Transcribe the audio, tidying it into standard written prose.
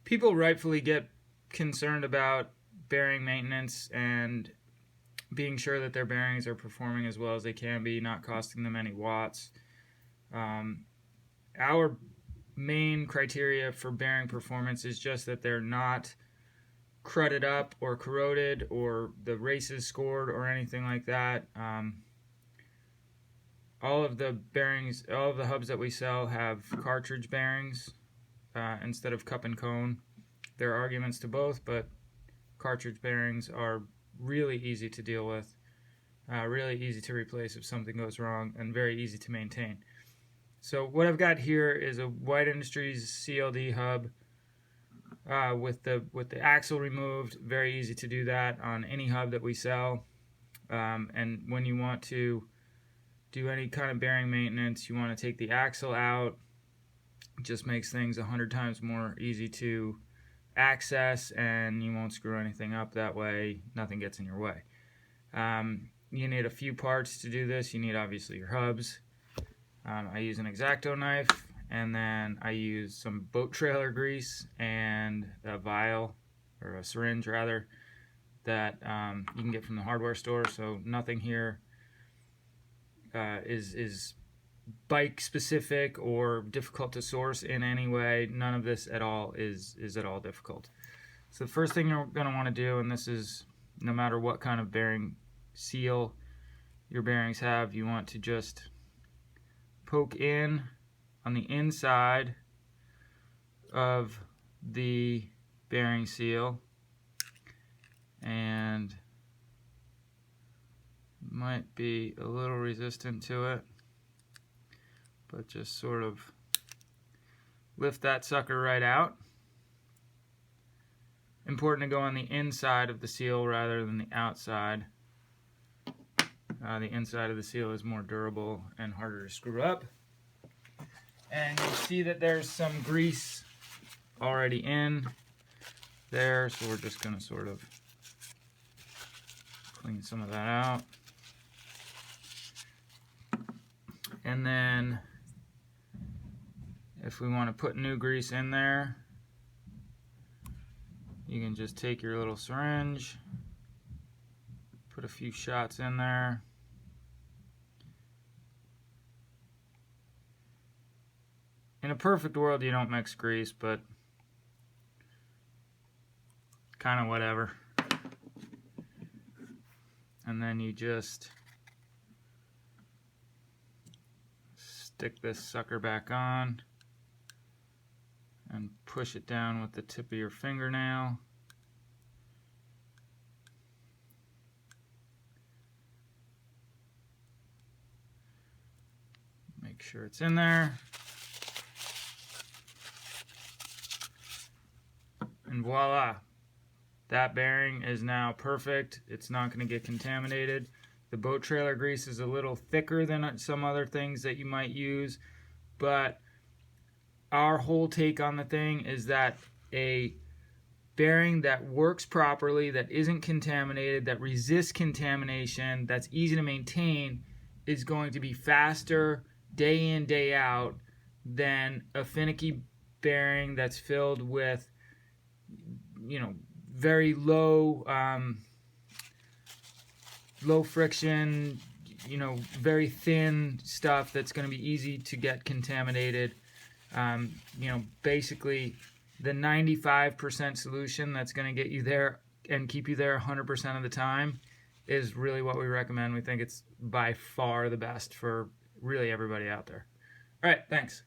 People rightfully get concerned about bearing maintenance and being sure that their bearings are performing as well as they can be, not costing them any watts. Our main criteria for bearing performance is just that they're not crudded up or corroded or the races scored or anything like that. All of the bearings, all of the hubs that we sell have cartridge bearings instead of cup and cone. There are arguments to both, but cartridge bearings are really easy to deal with, really easy to replace if something goes wrong, and very easy to maintain. So what I've got here is a White Industries CLD hub with the axle removed. Very easy to do that on any hub that we sell. And when you want to do any kind of bearing maintenance, you want to take the axle out. It just makes things 100 times more easy to access, and you won't screw anything up that way. Nothing gets in your way. You need a few parts to do this. You need obviously your hubs. I use an X-Acto knife, and then I use some boat trailer grease and a vial, or a syringe rather, that you can get from the hardware store. So nothing here is bike specific or difficult to source in any way. None of this at all is at all difficult. So the first thing you're going to want to do, and this is no matter what kind of bearing seal your bearings have, you want to just poke in on the inside of the bearing seal, and might be a little resistant to it, but just sort of lift that sucker right out. Important to go on the inside of the seal rather than the outside. The inside of the seal is more durable and harder to screw up. And you see that there's some grease already in there, so we're just going to sort of clean some of that out. And then if we want to put new grease in there, you can just take your little syringe, put a few shots in there. In a perfect world, you don't mix grease, but kind of whatever. And then you just stick this sucker back on and push it down with the tip of your fingernail. Make sure it's in there. And voila, that bearing is now perfect. It's not going to get contaminated. The boat trailer grease is a little thicker than some other things that you might use, but our whole take on the thing is that a bearing that works properly, that isn't contaminated, that resists contamination, that's easy to maintain, is going to be faster day in, day out than a finicky bearing that's filled with, very low friction, very thin stuff that's going to be easy to get contaminated. Basically the 95% solution that's going to get you there and keep you there 100% of the time is really what we recommend. We think it's by far the best for really everybody out there. All right, thanks.